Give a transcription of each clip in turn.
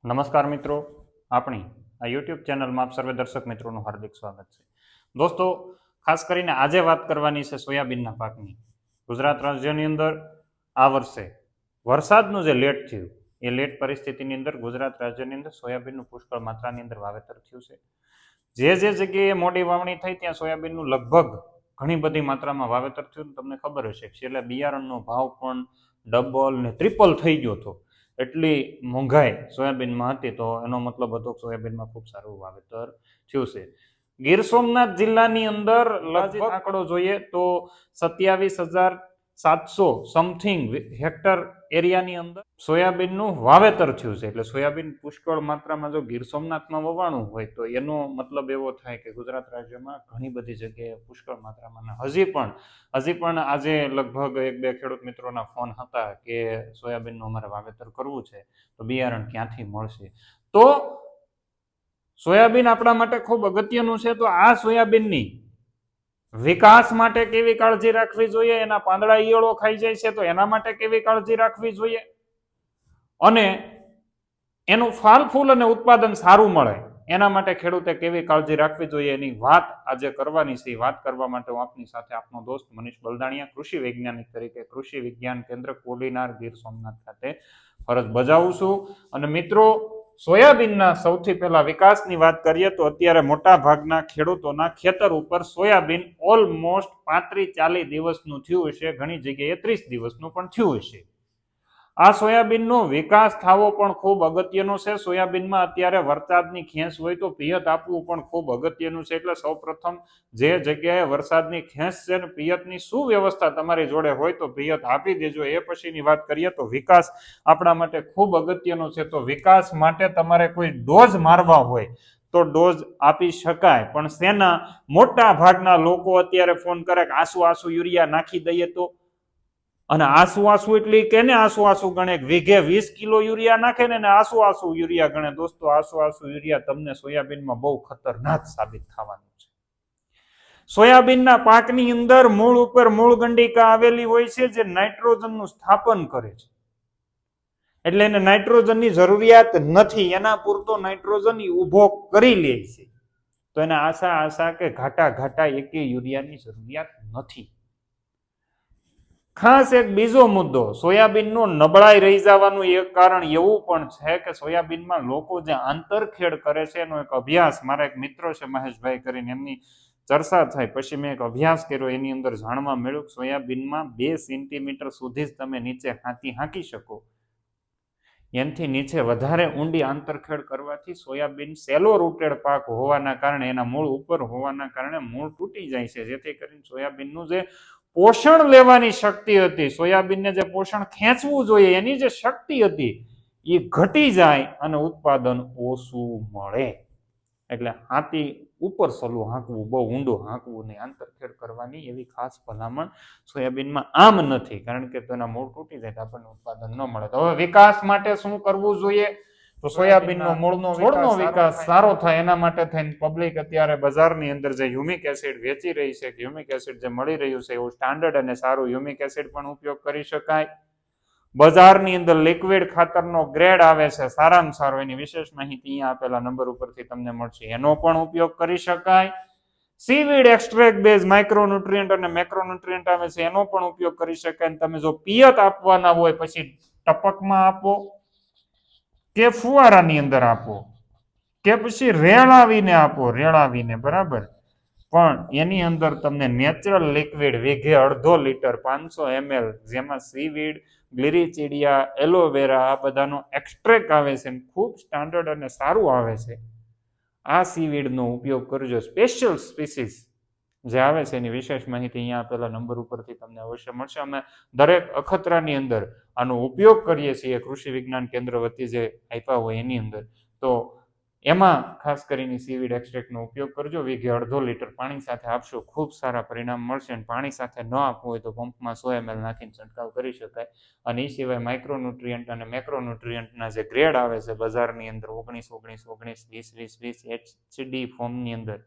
નમસ્કાર મિત્રો, આપણી આ યુટ્યુબ ચેનલમાં આપ સર્વે દર્શક મિત્રોનું હાર્દિક સ્વાગત છે. દોસ્તો, ખાસ કરીને આજે વાત કરવાની છે સોયાબીનના પાકની. ગુજરાત રાજ્યની અંદર આ વર્ષે વરસાદનું જે લેટ થયું એ લેટ પરિસ્થિતિની અંદર ગુજરાત રાજ્યની અંદર સોયાબીનનું પુષ્કળ માત્રાની અંદર વાવેતર થયું છે. જે જગ્યાએ મોડી વાવણી થઈ ત્યાં સોયાબીનનું લગભગ ઘણી બધી માત્રામાં વાવેતર થયું. તમને ખબર હશે છેલ્લે બિયારણનો ભાવ પણ ડબલ ને ટ્રિપલ થઈ ગયો હતો. એટલી મોંઘાઈ સોયાબીનમાં હતી, તો એનો મતલબ હતો સોયાબીનમાં ખૂબ સારું વાવેતર થયું છે. ગીર સોમનાથ જિલ્લાની અંદર લગભગ આંકડો જોઈએ તો 27,700 સમથિંગ હેક્ટર એરિયાની અંદર સોયાબીનનું વાવેતર થયું છે. એટલે સોયાબીન પુષ્કળ માત્રામાં જો ગીર સોમનાથમાં વવાણું હોય તો એનો મતલબ એવો થાય કે ગુજરાત રાજ્યમાં ઘણી બધી જગ્યાએ પુષ્કળ માત્રામાં હજી પણ આજે લગભગ 1-2 ખેડૂત મિત્રોના ફોન હતા કે સોયાબીનનું અમારે વાવેતર કરવું છે તો બિયારણ ક્યાંથી મળશે. તો સોયાબીન આપણા માટે ખૂબ અગત્યનું છે. તો આ સોયાબીનની વિકાસ માટે કેવી કાળજી રાખવી જોઈએ, એના પાંદડા ઈયળો ખાઈ જાય છે તો એના માટે કેવી કાળજી રાખવી જોઈએ, અને એનું ફાલ ફૂલ અને ઉત્પાદન સારું મળે એના માટે ખેડૂતે કેવી કાળજી રાખવી જોઈએ, એની વાત આજે કરવાની છે. વાત કરવા માટે હું આપની સાથે આપનો દોસ્ત મનીષ બલદાણિયા, કૃષિ વૈજ્ઞાનિક તરીકે કૃષિ વિજ્ઞાન કેન્દ્ર કોડીનાર ગીર સોમનાથ ખાતે ફરજ બજાવું છું. અને મિત્રો, સોયાબીનના સૌથી પહેલા વિકાસની વાત કરીએ તો અત્યારે મોટા ભાગના ખેડૂતોના ખેતર ઉપર સોયાબીન ઓલમોસ્ટ 35-40 દિવસનું થયું હશે, ઘણી જગ્યાએ 30 દિવસનું પણ થયું હશે. આ સોયાબીનનો વિકાસ થવો પણ ખૂબ અગત્યનો છે. સોયાબીનમાં અત્યારે વરસાદની ખેંચ હોય તો પિયત આપવું પણ ખૂબ અગત્યનું છે. એટલે સૌપ્રથમ જે જગ્યાએ વરસાદની ખેંચ છે ને પિયતની શું વ્યવસ્થા તમારી જોડે હોય તો પિયત આપી દેજો. એ પછીની વાત કરીએ તો વિકાસ આપણા માટે ખૂબ અગત્યનો છે. તો વિકાસ માટે તમારે કોઈ ડોઝ મારવા હોય તો ડોઝ આપી શકાય, પણ સેના મોટા ભાગના લોકો અત્યારે ફોન કરે કે આસુ યુરિયા નાખી દઈએ તો, અને આસુ એટલે કે ને આસુ ગણે, વીઘે 20 કિલો યુરિયા નાખે ને આસુ યુરિયા ગણે. દોસ્તો, આસુ યુરિયા તમને સોયાબીનમાં બહુ ખતરનાક સાબિત થવાનું છે. સોયાબીનના પાકની અંદર મૂળ ઉપર મૂળ ગંડિકા આવેલી હોય છે જે નાઇટ્રોજનનું સ્થાપન કરે છે. એટલે એને નાઇટ્રોજનની જરૂરિયાત નથી, એના પૂરતો નાઇટ્રોજન ઉભો કરી લે છે. તો એને આશા કે ઘાટા એકે યુરિયાની જરૂરિયાત નથી. ખાસ એક બીજો મુદ્દો, સોયાબીનનો નબળાઈ રહી જવાનું એક કારણ એવું પણ છે કે સોયાબીનમાં લોકો જે આંતરખેડ કરે છે એનો એક અભ્યાસ, મારા એક મિત્ર છે મહેશભાઈ કરીને, એમની ચર્ચા થાય પછી મેં એક અભ્યાસ કર્યો. એની અંદર જાણવા મળ્યું કે સોયાબીનમાં 2 સેન્ટીમીટર સુધી જ તમે નીચે હાંકી શકો. એનાથી નીચે વધારે ઊંડી આંતરખેડ કરવાથી સોયાબીન સેલો રૂટેડ પાક હોવાના કારણે, એના મૂળ ઉપર હોવાના કારણે મૂળ તૂટી જાય છે, જેથી કરીને સોયાબીનનું જે પોષણ લેવાની શક્તિ હતી, સોયાબીનને જે પોષણ ખેંચવું જોઈએ એની જે શક્તિ હતી એ ઘટી જાય અને ઉત્પાદન ઓછું મળે. એટલે હાથી ઉપર સલું હાંકવું, બહુ ઊંડું હાંકવું નહીં. આંતરખેડ કરવાની એવી ખાસ ભલામણ સોયાબીનમાં આમ નથી, કારણ કે તેના મૂળ તૂટી જાય તો આપણને ઉત્પાદન ન મળે. તો હવે વિકાસ માટે શું કરવું જોઈએ? તો સોયાબીનનો છોડનો વિકાસ સારો થાય એના માટે થઈને પબ્લિક અત્યારે બજારની અંદર જે હ્યુમિક એસિડ વેચી રહી છે, હ્યુમિક એસિડ જે મળી રહ્યું છે એવું સ્ટાન્ડર્ડ અને સારું હ્યુમિક એસિડ પણ ઉપયોગ કરી શકાય. બજારની અંદર લિક્વિડ ખાતરનો ગ્રેડ આવે છે સારામાં સારો, એની વિશેષ માહિતી અહીંયા આપેલા નંબર ઉપરથી તમને મળશે, એનો પણ ઉપયોગ કરી શકાય. સીવીડ એક્સ્ટ્રેક્ટ બેઝ માઇક્રોન્યુટ્રિયન્ટ અને મેક્રોન્યુટ્રિયન્ટ આવે છે, એનો પણ ઉપયોગ કરી શકાય. તમે જો પિયત આપવાના હોય પછી ટપકમાં આપો કે ફુવારાની અંદર આપો કે પછી રેળાવીને આપો, રેળાવીને, બરાબર. પણ એની અંદર તમને નેચરલ લિક્વિડ વીઘે 1/2 લીટર 500 ml, જેમાં સીવીડ, ગ્લિરીચિડિયા, એલોવેરા આ બધાનો એક્સ્ટ્રેક્ટ આવે છે, ખૂબ સ્ટાન્ડર્ડ અને સારું આવે છે. આ સીવીડનો ઉપયોગ કરજો. સ્પેશિયલ સ્પીસીસ જે આવે છે એની વિશેષ માહિતી અહીંયા આપેલા નંબર ઉપરથી તમને અવશ્ય મળશે. અમે દરેક અખતરાની અંદર આનો ઉપયોગ કરીએ છીએ, કૃષિ વિજ્ઞાન કેન્દ્ર વતી જે આપ્યા હોય એની અંદર. તો એમાં ખાસ કરીને સીવીડ એક્સ્ટ્રેક્ટનો ઉપયોગ કરજો. વીઘે 1/2 લીટર પાણી સાથે આપશો, ખૂબ સારા પરિણામ મળશે. અને પાણી સાથે ન આપવું હોય તો પંપમાં 100 ml નાખીને છંટકાવ કરી શકાય. અને એ સિવાય માઇક્રોન્યુટ્રિયન્ટ અને મેક્રોન્યુટ્રિયન્ટના જે ગ્રેડ આવે છે બજારની અંદર 19-19-19-20-20-20 એચડી ફોર્મની અંદર,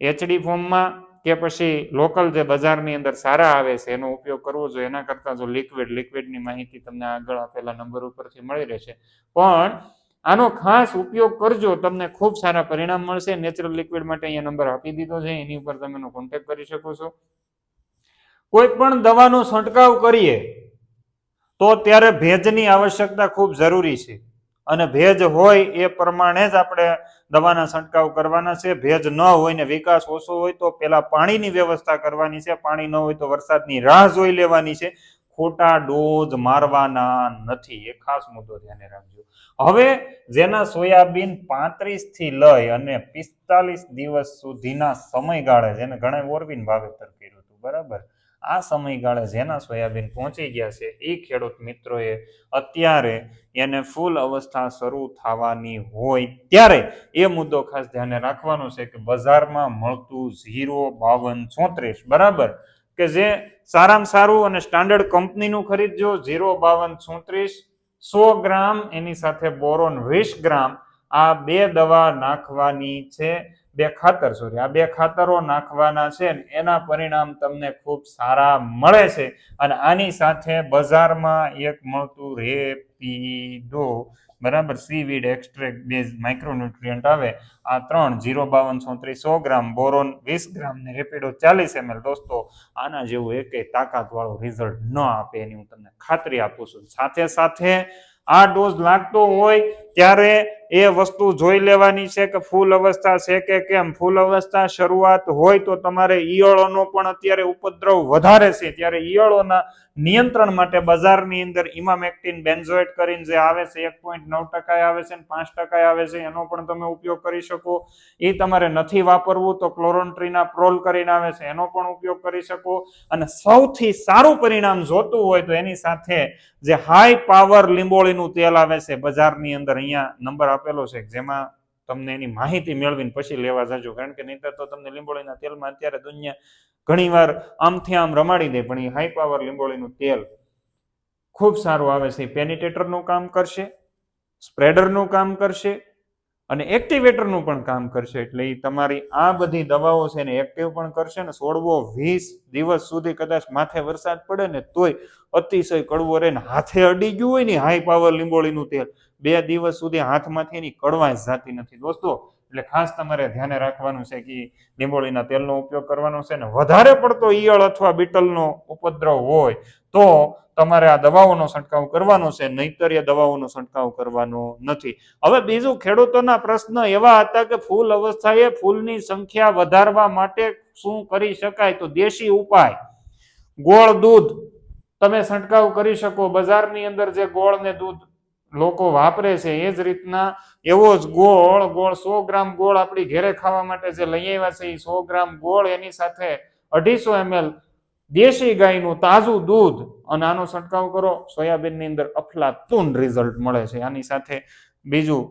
એચડી ફોર્મમાં કે પછી લોકલ જે બજારની અંદર સારા આવે છે એનો ઉપયોગ કરવો જોઈએ. એના કરતાં જો લિક્વિડની માહિતી તમને આગળ આપેલા નંબર ઉપરથી મળી રહેશે. પણ આનો ખાસ ઉપયોગ કરજો, તમને ખૂબ સારા પરિણામ મળશે. નેચરલ લિક્વિડ માટે અહીંયા નંબર આપી દીધો છે, એની ઉપર તમે એનો કોન્ટેક્ટ કરી શકો છો. કોઈ પણ દવાનો છંટકાવ કરીએ તો ત્યારે ભેજની આવશ્યકતા ખૂબ જરૂરી છે અને ભેજ હોય એ પ્રમાણે જ આપણે દવાના છંટકાવ કરવાના છે. ભેજ ન હોય ને વિકાસ ઓછો હોય તો પેલા પાણીની વ્યવસ્થા કરવાની છે. પાણી ન હોય તો વરસાદની રાહ જોઈ લેવાની છે. ખોટા ડોઝ મારવાના નથી, એ ખાસ મુદ્દો ધ્યાને રાખજો. હવે જેના સોયાબીન 35 થી લઈ અને 45 દિવસ સુધીના સમયગાળે, જેને ઘણા ઓરબીન વાવેતર કર્યું હતું, બરાબર, આ સમયગાળે જેના સોયાબીન પહોંચી ગયા છે એ ખેડૂત મિત્રોએ અત્યારે એને ફૂલ અવસ્થા શરૂ થવાની હોય ત્યારે એ મુદ્દો ખાસ ધ્યાને રાખવાનો છે કે બજારમાં મળતું 05234, બરાબર, કે જે સારામાં સારું અને સ્ટાન્ડર્ડ કંપનીનું ખરીદજો. 05234 100 ગ્રામ, એની સાથે બોરોન 20 ગ્રામ, આ બે દવા નાખવાની છે. બે ખાતરો નાખવાના છે. એના પરિણામ તમને ખૂબ સારા મળે છે. અને આની સાથે બજારમાં એક મળતું રેપિડો, બરાબર, સીવીડ એક્સ્ટ્રેક્ટ બેઝ માઇક્રોન્યુટ્રિયન્ટ આવે, આ 3 05234 100 ગ્રામ, બોરોન 20 ગ્રામ ને રેપિડો 40 ml. દોસ્તો, આના જેવું એકેય તાકાત વાળું રિઝલ્ટ ન આપે એની હું તમને ખાતરી આપું છું. સાથે સાથે આ ડોઝ લાગતો હોય ત્યારે એ વસ્તુ જોઈ લેવાની છે કે ફૂલ અવસ્થા છે કે કેમ. ફૂલ અવસ્થા શરૂઆત હોય તો તમારે ઈયળોનો પણ અત્યારે ઉપદ્રવ વધારે છે, ત્યારે ઈયળોના નિયંત્રણ માટે બજારની અંદર ઇમામેક્ટિન બેન્ઝોએટ કરીને જે આવે છે, 1.9% આવે છે અને 5% આવે છે, એનો પણ તમે ઉપયોગ કરી શકો. એ તમારે નથી વાપરવું તો ક્લોરોન્ટ્રીના પ્રોલ કરીને આવે છે, એનો પણ ઉપયોગ કરી શકો. અને સૌથી સારું પરિણામ જોતું હોય તો એની સાથે જે હાઈ પાવર લીંબોળીનું તેલ આવે છે બજારની અંદર, અહીંયા નંબર આપેલો છે, જેમાં તમને એની માહિતી મેળવીને પછી લેવા જજો, કારણ કે નહીંતર તો તમને લીંબોળીના તેલમાં અત્યારે દુનિયા ઘણીવાર આમથી આમ રમાડી દે, પણ એ હાઈ પાવર લીંબોળીનું તેલ ખૂબ સારું આવે છે. પેનિટેટરનું કામ કરશે, સ્પ્રેડરનું કામ કરશે અને એક્ટિવેટરનું પણ કામ કરશે. એટલે એ તમારી આ બધી દવાઓ છે ને એક્ટિવ પણ કરશે ને છોડવો 20 દિવસ સુધી કદાચ માથે વરસાદ પડે ને તોય અતિશય કડવો રહે ને હાથે અડી ગયું હોય ને હાઈ પાવર લીંબોળીનું તેલ, 2 દિવસ સુધી હાથમાંથી એની કડવાશ જાતી નથી દોસ્તો. એટલે ખાસ તમારે ધ્યાને રાખવાનું છે કે લીંબોળીના તેલનો ઉપયોગ કરવાનો છે. ને વધારે પડતો ઈયળ અથવા બીટલનો ઉપદ્રવ હોય તો તમારે આ દવાઓનો છંટકાવ કરવાનો છે, નહીતર એ દવાઓનો છંટકાવ કરવાનો નથી. હવે બીજું, ખેડૂતોના પ્રશ્ન એવા હતા કે ફૂલ અવસ્થાએ ફૂલની સંખ્યા વધારવા માટે શું કરી શકાય? તો દેશી ઉપાય, ગોળ દૂધ તમે છંટકાવ કરી શકો. બજારની અંદર જે ગોળ ને દૂધ લોકો વાપરે છે એ જ રીતના એવો જ ગોળ 100 ગ્રામ ગોળ આપણી ઘરે ખાવા માટે જે લઈ આવ્યા છે એ 100 ગ્રામ ગોળ, એની સાથે 250 ml દેશી ગાયનું તાજું દૂધ, અને આનો છંટકાવ કરો. સોયાબીનની અંદર અફલાતુન રિઝલ્ટ મળે છે. આની સાથે બીજું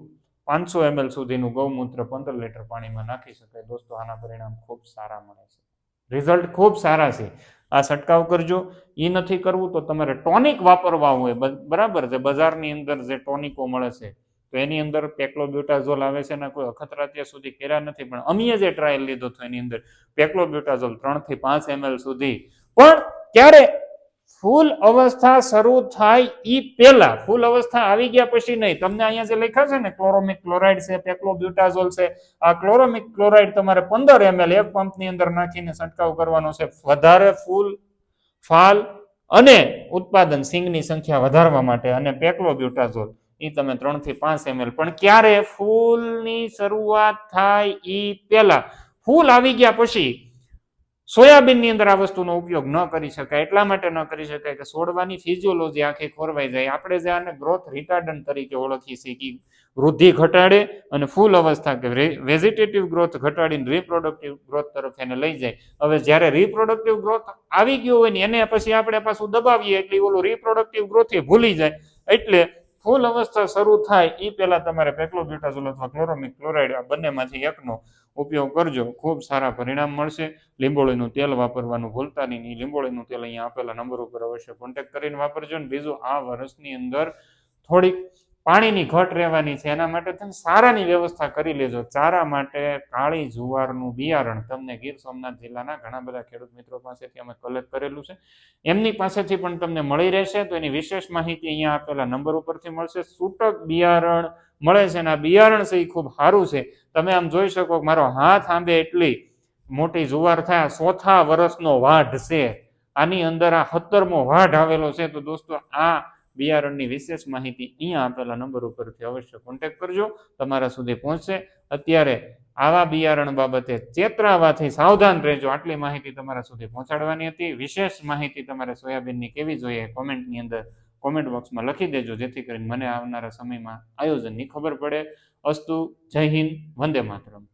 500 ml સુધીનું ગૌમૂત્ર 15 લીટર પાણીમાં નાખી શકાય. દોસ્તો, આના પરિણામ ખૂબ સારા મળે છે, રિઝલ્ટ ખૂબ સારા છે. આ છંટકાવ કરજો. એ નથી કરવું તો તમારે ટોનિક વાપરવા હોય, બરાબર, જે બજારની અંદર જે ટોનિકો મળે છે તો એની અંદર પેક્લોબ્યુટાઝોલ આવે છે. એના કોઈ અખતરા અત્યાર સુધી કર્યા નથી, પણ અમે જે ટ્રાયલ લીધો હતો એની અંદર પેક્લોબ્યુટાઝોલ 3 થી 5 ml સુધી, પણ ક્યારે ફૂલ અવસ્થા શરૂ થાય ઈ પહેલા, ફૂલ અવસ્થા આવી ગયા પછી નહીં. તમને અહીંયા જે લખ્યા છે ને ક્લોરોમિક ક્લોરાઇડ છે, પેક્લોબ્યુટાઝોલ છે, આ ક્લોરોમિક ક્લોરાઇડ તમારે 15 ml એક પંપની અંદર નાખીને છંટકાવ કરવાનો છે. વધારે ફૂલ, ફાલ અને ઉત્પાદન, સિંગની સંખ્યા વધારવા માટે. અને પેક્લોબ્યુટાઝોલ એ તમે 3 થી 5 ml, પણ ક્યારે? ફૂલની શરૂઆત થાય ઈ પહેલા. ફૂલ આવી ગયા પછી સોયાબીનની અંદર આ વસ્તુનો ઉપયોગ ન કરી શકાય. એટલા માટે ન કરી શકાય કે છોડવાની ફિઝિયોલોજી આખી ખોરવાઈ જાય. આપણે જે આને ગ્રોથ રિટાર્ડન્ટ તરીકે ઓળખીએ છીએ કે વૃદ્ધિ ઘટાડે અને ફૂલ અવસ્થા કે વેજીટેટિવ ગ્રોથ ઘટાડીને રિપ્રોડક્ટિવ ગ્રોથ તરફ એને લઈ જાય. હવે જ્યારે રિપ્રોડક્ટિવ ગ્રોથ આવી ગયો હોય ને એને પછી આપણે પાછું દબાવીએ એટલે ઓલું રિપ્રોડક્ટિવ ગ્રોથ એ ભૂલી જાય. એટલે ફૂલ અવસ્થા શરૂ થાય એ પહેલા તમારે પેક્લોબ્યુટાઝોલ અથવા ક્લોરોમિક ક્લોરાઇડ આ બંનેમાંથી એકનો ઉપયોગ કરજો. ખૂબ સારા પરિણામ મળશે. લીંબોળીનું તેલ વાપરવાનું ભૂલતા નહીં. લીંબોળીનું તેલ અહીંયા આપેલા નંબર ઉપર અવશ્ય કોન્ટેક્ટ કરીને વાપરજો. ને બીજું, આ વર્ષની અંદર થોડીક પાણીની ઘટ રહેવાની છે. એના માટે તમે સારાની વ્યવસ્થા કરી લેજો. ચારા માટે કાળી જુવારનું બિયારણ તમને ગીર સોમનાથ જિલ્લાના ઘણા બધા ખેડૂત મિત્રો પાસેથી અમે કલેક્ટ કરેલું છે. એમની પાસેથી પણ તમને મળી રહેશે. તો એની વિશેષ માહિતી અહીંયા આપેલા નંબર ઉપરથી મળશે. છૂટક બિયારણ મળે છે અને આ બિયારણ છે એ ખૂબ સારું છે. તમે આમ જોઈ શકો મારો હાથ આંબે એટલી મોટી જુવાર થાય. 4થા વર્ષનો વાઢ છે. આની અંદર આ 17મો વાઢ આવેલો છે. તો દોસ્તો આ બિયારણની વિશેષ માહિતી અહીંયા આપેલા નંબર ઉપરથી અવશ્ય કોન્ટેક્ટ કરજો, તમારા સુધી પહોંચશે. અત્યારે આવા બિયારણ બાબતે ચેતરાવાથી સાવધાન રહેજો. આટલી માહિતી તમારા સુધી પહોંચાડવાની હતી. વિશેષ માહિતી તમારે સોયાબીનની કેવી જોઈએ કોમેન્ટની અંદર કોમેન્ટ બોક્સમાં લખી દેજો, જેથી કરીને મને આવનારા સમયમાં આયોજનની ખબર પડે. અસ્તુ, જય હિન્દ, વંદે માતરમ.